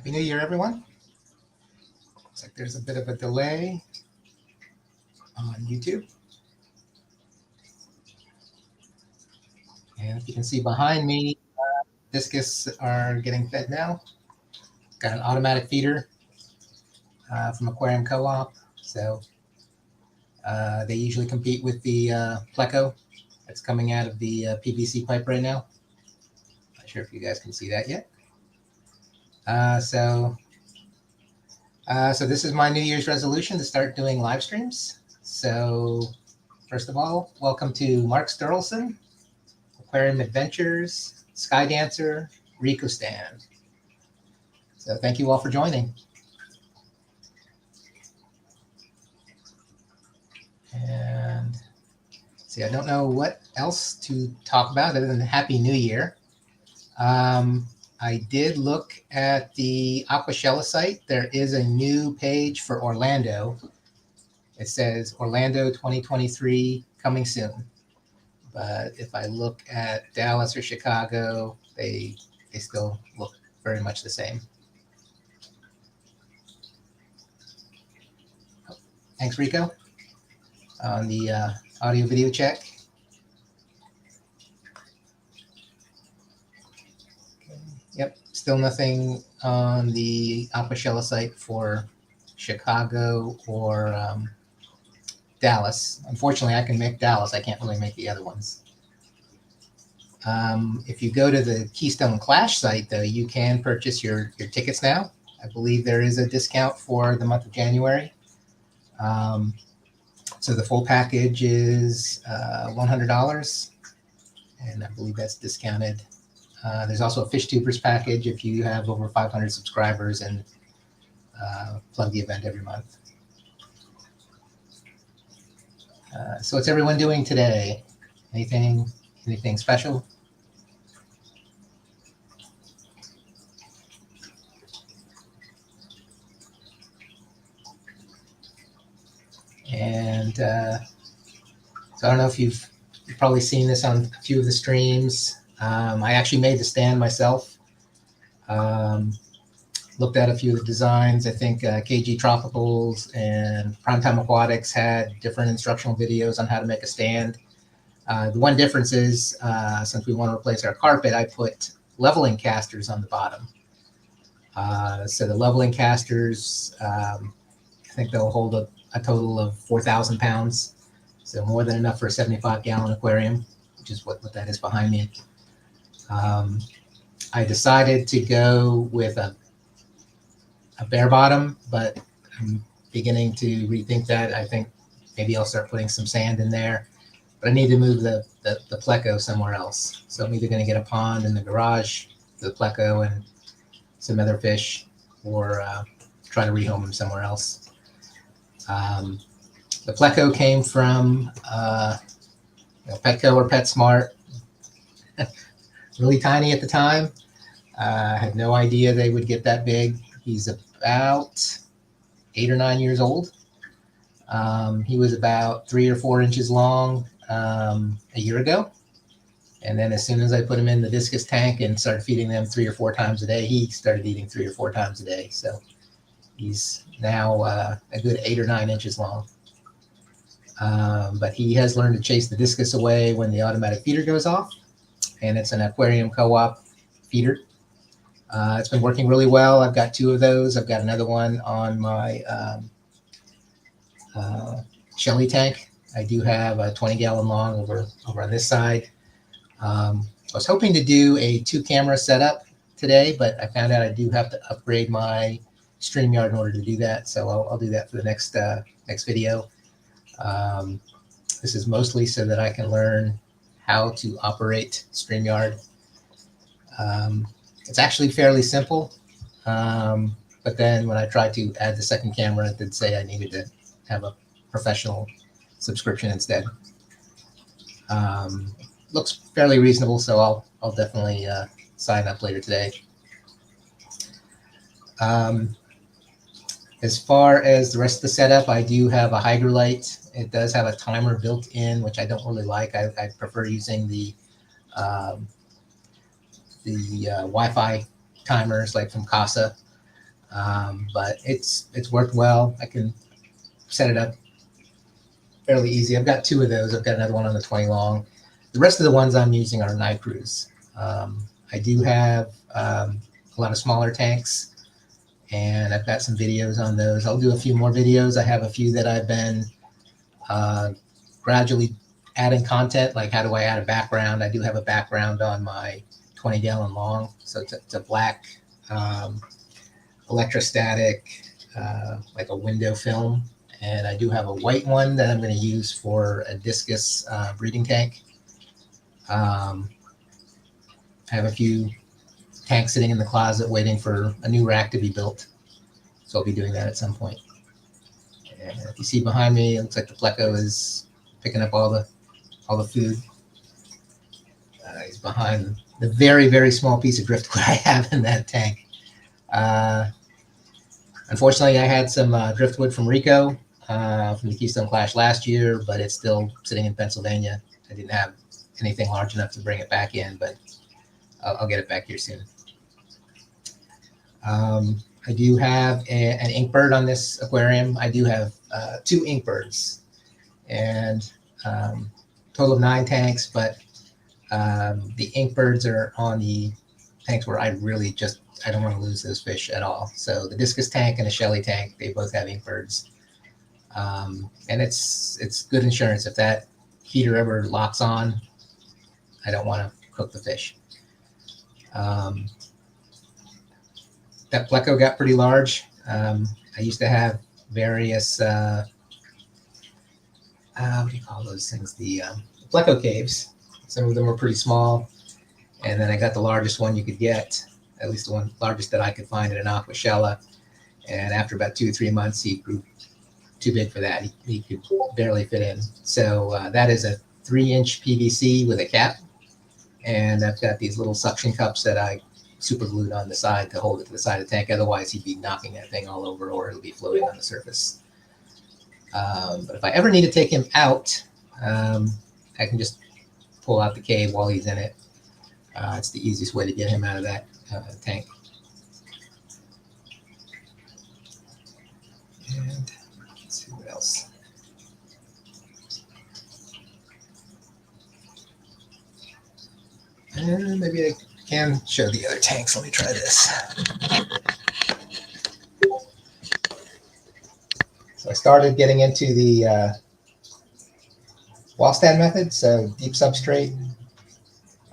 Happy New Year, everyone. Looks like there's a bit of a delay on YouTube. And if you can see behind me, discus are getting fed now. Got an automatic feeder from Aquarium Co-op. So they usually compete with the Pleco that's coming out of the PVC pipe right now. Not sure if you guys can see that yet. So this is my New Year's resolution to start doing live streams. So first of all, welcome to Mark Sterlson, Aquarium Adventures, Sky Dancer, Rico Stand. So thank you all for joining. And see, I don't know what else to talk about other than Happy New Year. I did look at the Aquashella site. There is a new page for Orlando. It says Orlando 2023 coming soon. But if I look at Dallas or Chicago, they still look very much the same. Oh, thanks, Rico, on the audio video check. Yep, still nothing on the Aquashella site for Chicago or Dallas. Unfortunately, I can make Dallas. I can't really make the other ones. If you go to the Keystone Clash site, though, you can purchase your tickets now. I believe there is a discount for the month of January. So the full package is $100, and I believe that's discounted. There's also a Fish Tubers package if you have over 500 subscribers and plug the event every month. So what's everyone doing today? Anything special? And so I don't know if you've probably seen this on a few of the streams. I actually made the stand myself. Looked at a few of the designs. I think KG Tropicals and Primetime Aquatics had different instructional videos on how to make a stand. The one difference is, since we want to replace our carpet, I put leveling casters on the bottom. So the leveling casters, I think they'll hold a total of 4,000 pounds. So more than enough for a 75-gallon aquarium, which is what that is behind me. I decided to go with a bare bottom, but I'm beginning to rethink that. I think maybe I'll start putting some sand in there, but I need to move the Pleco somewhere else. So I'm either going to get a pond in the garage, the Pleco and some other fish, or try to rehome them somewhere else. The Pleco came from Petco or PetSmart. Really tiny at the time. I had no idea they would get that big. He's about 8 or 9 years old. He was about 3 or 4 inches long a year ago. And then as soon as I put him in the discus tank and started feeding them 3 or 4 times a day, he started eating 3 or 4 times a day. So he's now a good 8 or 9 inches long. But he has learned to chase the discus away when the automatic feeder goes off. And it's an Aquarium Co-op feeder. It's been working really well. I've got 2 of those. I've got another one on my Shelly tank. I do have a 20-gallon long over on this side. I was hoping to do a 2-camera setup today, but I found out I do have to upgrade my StreamYard in order to do that. So I'll do that for the next video. This is mostly so that I can learn how to operate StreamYard. It's actually fairly simple, but then when I tried to add the second camera, it did say I needed to have a professional subscription instead. Looks fairly reasonable, so I'll definitely sign up later today. As far as the rest of the setup, I do have a Hydralite. It does have a timer built in, which I don't really like. I prefer using the Wi-Fi timers like from Casa. But it's worked well. I can set it up fairly easy. I've got two of those. I've got another one on the 20 long. The rest of the ones I'm using are night crews. I do have a lot of smaller tanks, and I've got some videos on those. I'll do a few more videos. I have a few that I've been gradually adding content, like how do I add a background. I do have a background on my 20-gallon long, so it's a black electrostatic, like a window film. And I do have a white one that I'm going to use for a discus breeding tank. I have a few tanks sitting in the closet waiting for a new rack to be built. So I'll be doing that at some point. And if you see behind me, it looks like the pleco is picking up all the food. He's behind the very, very small piece of driftwood I have in that tank. Unfortunately, I had some driftwood from Rico from the Keystone Clash last year, but it's still sitting in Pennsylvania. I didn't have anything large enough to bring it back in, but I'll get it back here soon. I do have an ink bird on this aquarium. I do have 2 ink birds, and total of 9 tanks, but the ink birds are on the tanks where I don't want to lose those fish at all. So the discus tank and the Shelly tank, they both have ink birds. And it's good insurance. If that heater ever locks on, I don't want to cook the fish. That pleco got pretty large. I used to have various, what do you call those things? The pleco caves. Some of them were pretty small. And then I got the largest one you could get, at least the one largest that I could find at an Aquashella. And after about 2 or 3 months, he grew too big for that. He could barely fit in. So that is a 3-inch PVC with a cap. And I've got these little suction cups that I super glued on the side to hold it to the side of the tank. Otherwise, he'd be knocking that thing all over, or it'll be floating on the surface. But if I ever need to take him out, I can just pull out the cave while he's in it. It's the easiest way to get him out of that tank. And let's see what else. And maybe I can show the other tanks. Let me try this. So I started getting into the wall stand method, so deep substrate.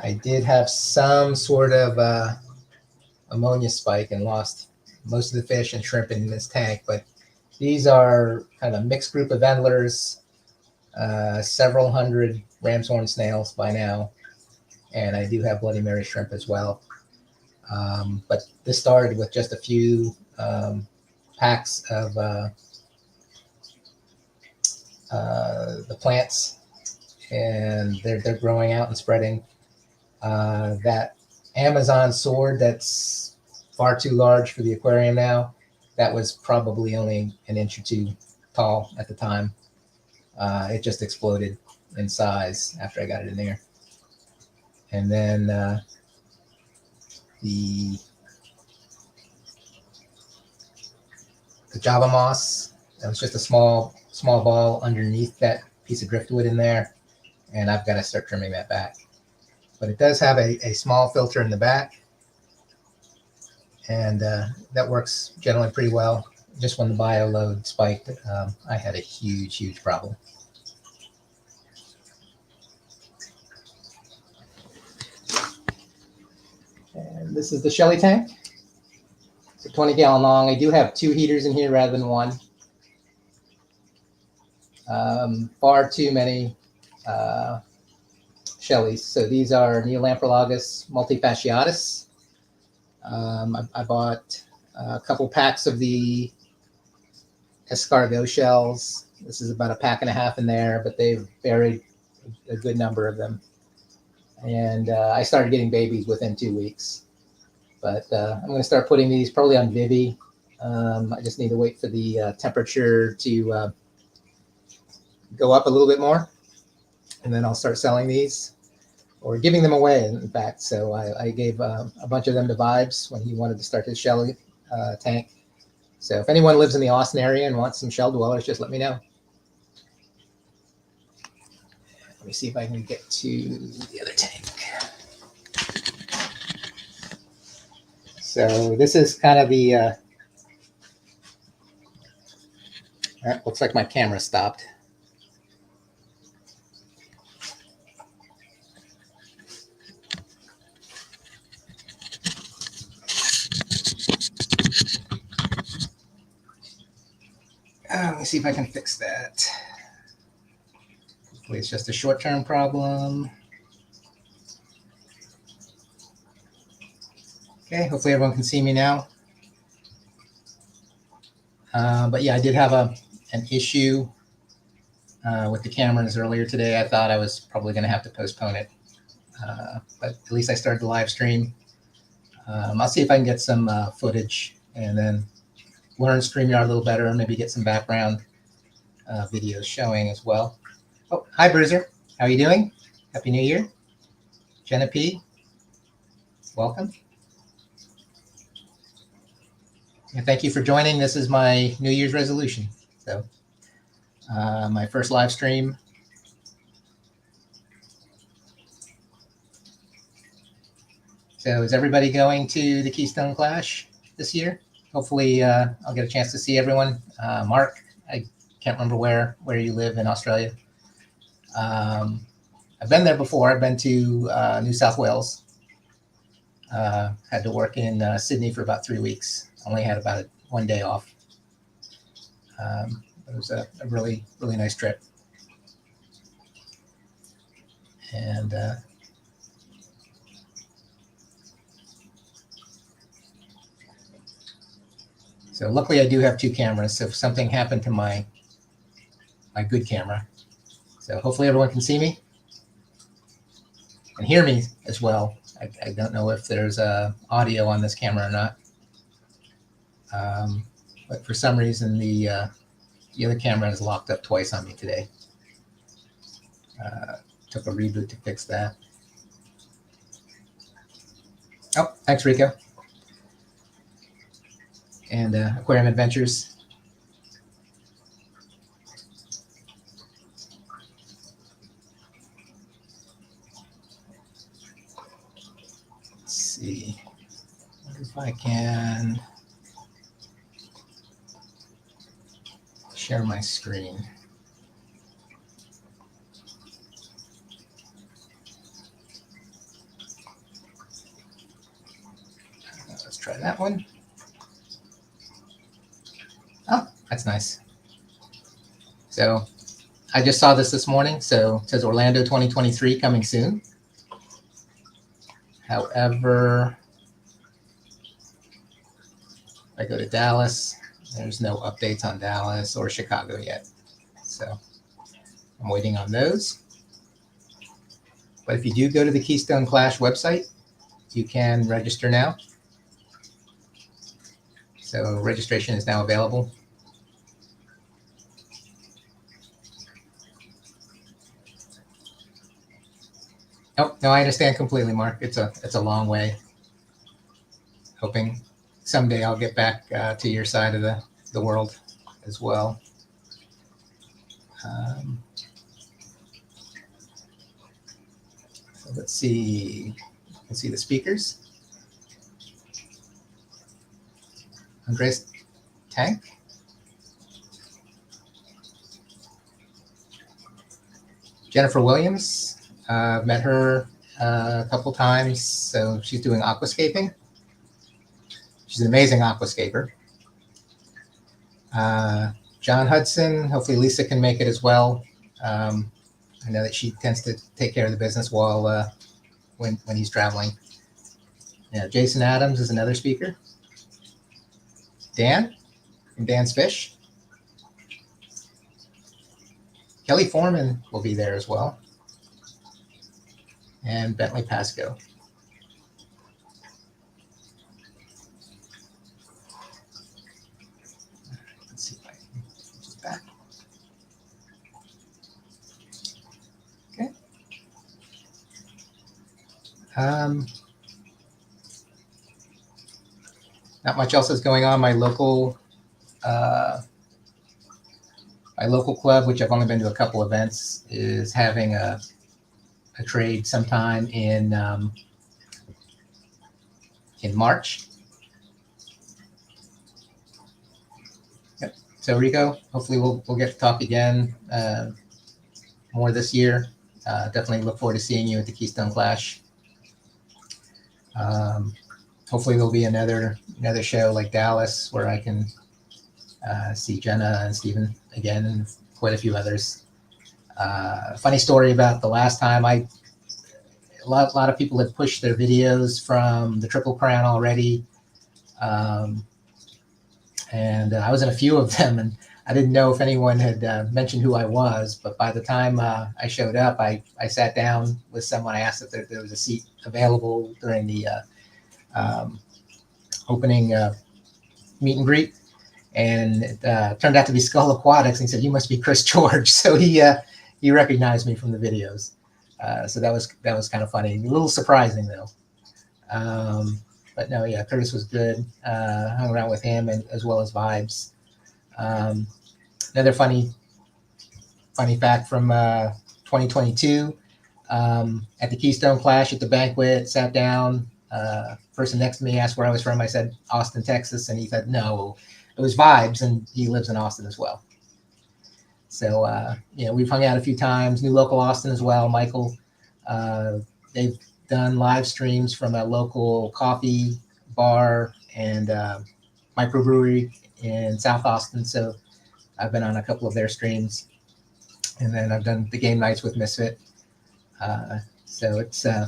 I did have some sort of ammonia spike and lost most of the fish and shrimp in this tank, but these are kind of a mixed group of endlers, several hundred ram's horn snails by now, and I do have Bloody Mary shrimp as well. But this started with just a few packs of the plants, and they're growing out and spreading. That Amazon sword that's far too large for the aquarium now, that was probably only 1 inch or 2 tall at the time. It just exploded in size after I got it in there. And then the Java moss, that was just a small ball underneath that piece of driftwood in there, and I've got to start trimming that back. But it does have a small filter in the back, and that works generally pretty well. Just when the bio load spiked, I had a huge problem. And this is the Shelly tank. It's a 20-gallon long. I do have 2 heaters in here rather than 1. Far too many Shellys. So these are Neolamprologus multifasciatus. I bought a couple packs of the escargot shells. This is about 1.5 packs in there, but they've buried a good number of them. And I started getting babies within 2 weeks. But I'm going to start putting these probably on Vivi. I just need to wait for the temperature to go up a little bit more, and then I'll start selling these or giving them away, in fact. So I gave a bunch of them to Vibes when he wanted to start his Shelly tank. So if anyone lives in the Austin area and wants some shell dwellers, just let me know. Let me see if I can get to the other tank. So this is kind of the, looks like my camera stopped. Let me see if I can fix that. Hopefully it's just a short-term problem. Okay, hopefully everyone can see me now. But yeah, I did have an issue with the cameras earlier today. I thought I was probably going to have to postpone it. But at least I started the live stream. I'll see if I can get some footage and then learn StreamYard a little better and maybe get some background videos showing as well. Oh, hi, Bruiser. How are you doing? Happy New Year. Jenna P., welcome. And thank you for joining. This is my New Year's resolution. So my first live stream. So is everybody going to the Keystone Clash this year? Hopefully I'll get a chance to see everyone. Mark, I can't remember where you live in Australia. I've been there before. I've been to New South Wales. Had to work in Sydney for about 3 weeks. Only had about 1 day off. It was a really, really nice trip. And so luckily I do have 2 cameras. So if something happened to my good camera, so hopefully everyone can see me and hear me as well. I don't know if there's audio on this camera or not. But for some reason, the other camera is locked up twice on me today. Took a reboot to fix that. Oh, thanks, Rico. And Aquarium Adventures. Let's see. I wonder if I can share my screen. Let's try that one. Oh, that's nice. So I just saw this morning. So it says Orlando 2023 coming soon. However, if I go to Dallas, there's no updates on Dallas or Chicago yet. So I'm waiting on those. But if you do go to the Keystone Clash website, you can register now. So registration is now available. Oh, no, I understand completely, Mark. It's a long way. Hoping someday I'll get back to your side of the world as well. So let's see. You can see the speakers. Andres Tank. Jennifer Williams. I've met her a couple times. So she's doing aquascaping. She's an amazing aquascaper. John Hudson. Hopefully Lisa can make it as well. I know that she tends to take care of the business while when he's traveling. Yeah, Jason Adams is another speaker. Dan from Dan's Fish. Kelly Foreman will be there as well. And Bentley Pasco. Let's see if I can switch it back. Okay. Not much else is going on. My local my local club, which I've only been to a couple events, is having a trade sometime in March. Yep. So Rico, hopefully we'll get to talk again more this year. Definitely look forward to seeing you at the Keystone Clash. Hopefully there'll be another show like Dallas where I can see Jenna and Steven again, and quite a few others. Funny story about the last time, a lot of people had pushed their videos from the Triple Crown already, and I was in a few of them, and I didn't know if anyone had mentioned who I was, but by the time I showed up, I sat down with someone. I asked if there was a seat available during the opening meet and greet, and it turned out to be Skull Aquatics, and he said, "You must be Chris George." So he recognized me from the videos. So that was kind of funny, a little surprising though. But no, yeah, Curtis was good. Hung around with him, and as well as Vibes. Another funny fact from 2022, at the Keystone Clash at the banquet, sat down. Person next to me asked where I was from. I said Austin, Texas, and he said no, it was Vibes, and he lives in Austin as well. So we've hung out a few times. New local Austin as well, Michael. They've done live streams from a local coffee bar and microbrewery in South Austin. So I've been on a couple of their streams, and then I've done the game nights with Misfit. So it's I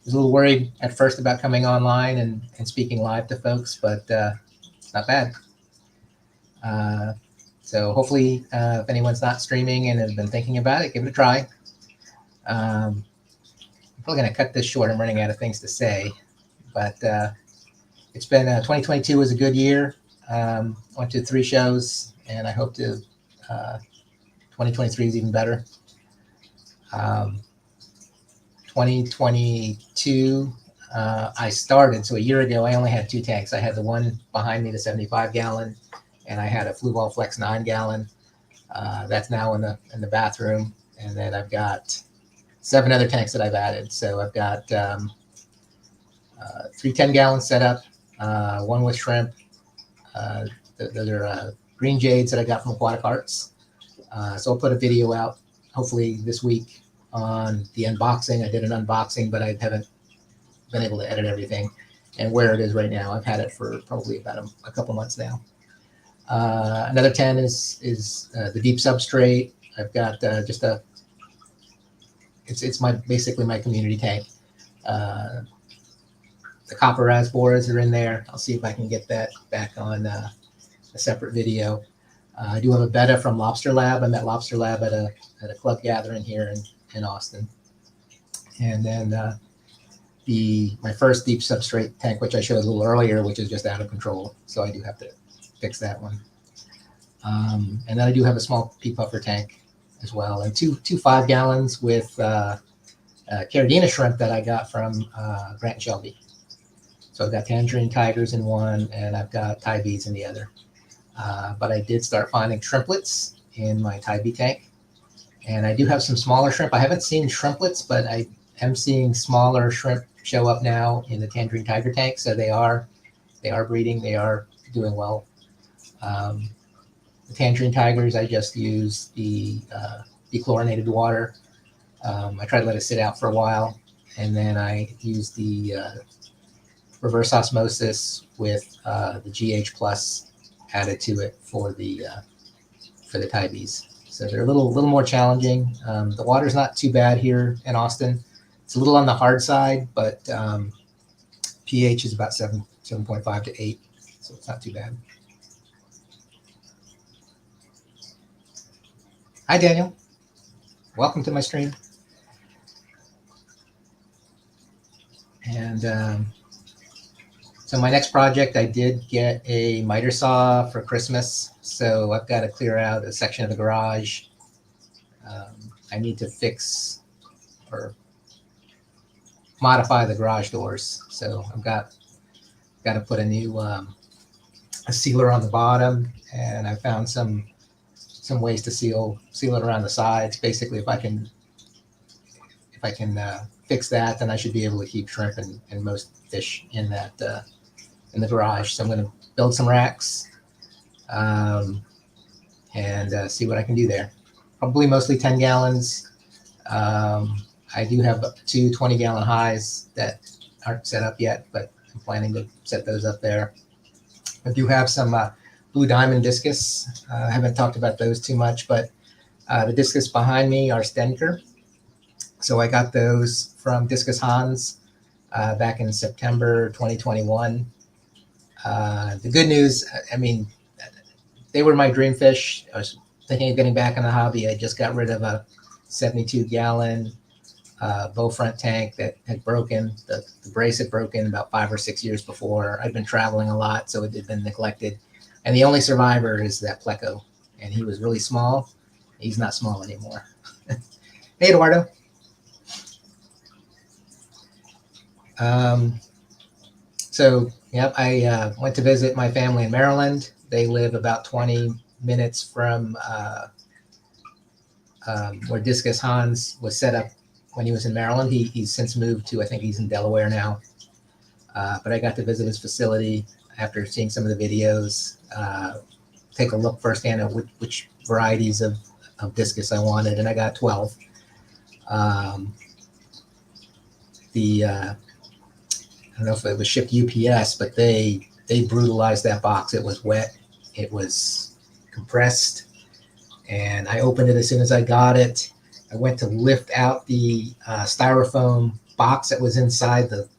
was a little worried at first about coming online and speaking live to folks, but it's not bad. So hopefully, if anyone's not streaming and has been thinking about it, give it a try. I'm probably going to cut this short. I'm running out of things to say, but it's been 2022 was a good year. Went to 3 shows, and I hope to 2023 is even better. 2022, I started, so a year ago, I only had 2 tanks. I had the one behind me, the 75 gallon, and I had a Flue Ball Flex 9 gallon. That's now in the bathroom. And then I've got 7 other tanks that I've added. So I've got 3 10-gallons set up, 1 with shrimp. Those are green jades that I got from Aquatic Arts. So I'll put a video out hopefully this week on the unboxing. I did an unboxing, but I haven't been able to edit everything and where it is right now. I've had it for probably about a couple months now. Another 10 is the deep substrate. I've got just it's basically my community tank. The copper rasboras are in there. I'll see if I can get that back on a separate video. I do have a betta from Lobster Lab. I met Lobster Lab at a club gathering here in Austin. And then my first deep substrate tank, which I showed a little earlier, which is just out of control. So I do have to fix that one. And then I do have a small pea puffer tank as well, and two 5 gallons with Caridina shrimp that I got from Grant and Shelby. So I've got tangerine tigers in one, and I've got Thai beads in the other. But I did start finding shrimplets in my Thai bee tank, and I do have some smaller shrimp. I haven't seen shrimplets, but I am seeing smaller shrimp show up now in the tangerine tiger tank. So they are breeding. They are doing well. The tangerine tigers, I just use the dechlorinated water. I try to let it sit out for a while, and then I use the reverse osmosis with the GH plus added to it for the Thai bees. So they're a little more challenging. The water's not too bad here in Austin. It's a little on the hard side, but pH is about 7.5 to 8, so it's not too bad. Hi, Daniel. Welcome to my stream. And so my next project, I did get a miter saw for Christmas. So I've got to clear out a section of the garage. I need to fix or modify the garage doors. So I've got to put a new a sealer on the bottom, and I found some ways to seal it around the sides. Basically, if I can fix that, then I should be able to keep shrimp and most fish in that in the garage. So I'm going to build some racks and see what I can do there. Probably mostly 10 gallons. I do have two 20-gallon highs that aren't set up yet, but I'm planning to set those up there. I do have some blue diamond discus. I haven't talked about those too much, but the discus behind me are Stenker. So I got those from Discus Hans back in September 2021. The good news, I mean, they were my dream fish. I was thinking of getting back in the hobby. I just got rid of a 72-gallon bow front tank that had broken. The brace had broken about 5 or 6 years before. I'd been traveling a lot, so it had been neglected. And the only survivor is that pleco. And he was really small. He's not small anymore. Hey, Eduardo. So, yeah, I went to visit my family in Maryland. They live about 20 minutes from where Discus Hans was set up when he was in Maryland. He's since moved to, I think he's in Delaware now. But I got to visit his facility after seeing some of the videos, take a look firsthand at which varieties of discus I wanted, and I got 12. I don't know if it was shipped UPS, but they brutalized that box. It was wet, it was compressed, and I opened it as soon as I got it. I went to lift out the styrofoam box that was inside the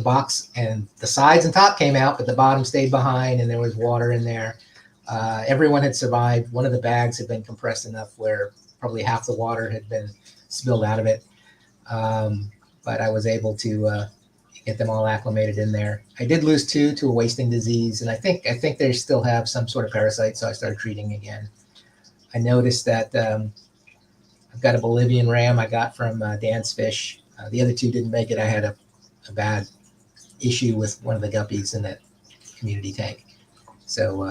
box, and the sides and top came out, but the bottom stayed behind, and there was water in there. Everyone had survived. One of the bags had been compressed enough where probably half the water had been spilled out of it. But I was able to get them all acclimated in there. I did lose 2 to a wasting disease, and I think they still have some sort of parasite, so I started treating again. I noticed that I've got a Bolivian ram I got from Dan's Fish. The other 2 didn't make it. I had a bad issue with one of the guppies in that community tank. So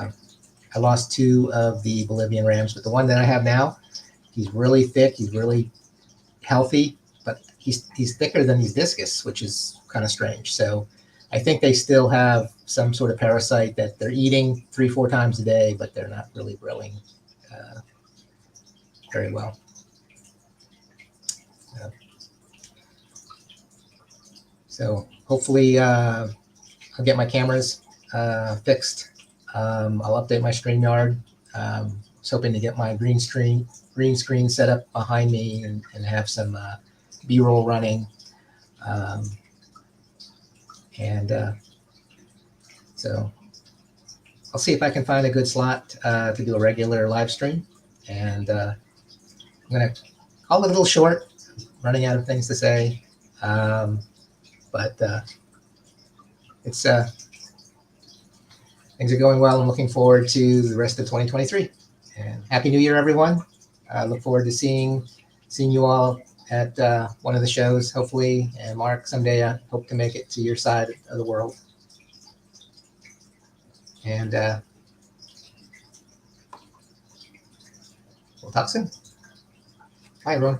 I lost 2 of the Bolivian rams, but the one that I have now, he's really thick. He's really healthy, but he's thicker than these discus, which is kind of strange. So I think they still have some sort of parasite that they're eating 3-4 times a day, but they're not really growing very well. So hopefully I'll get my cameras fixed. I'll update my StreamYard. I was hoping to get my green screen set up behind me and have some B-roll running. So I'll see if I can find a good slot to do a regular live stream. And I'm going to call it a little short, running out of things to say. But it's things are going well. I'm looking forward to the rest of 2023. And Happy New Year, everyone. I look forward to seeing you all at one of the shows, hopefully. And Mark, someday I hope to make it to your side of the world. And we'll talk soon. Bye, everyone.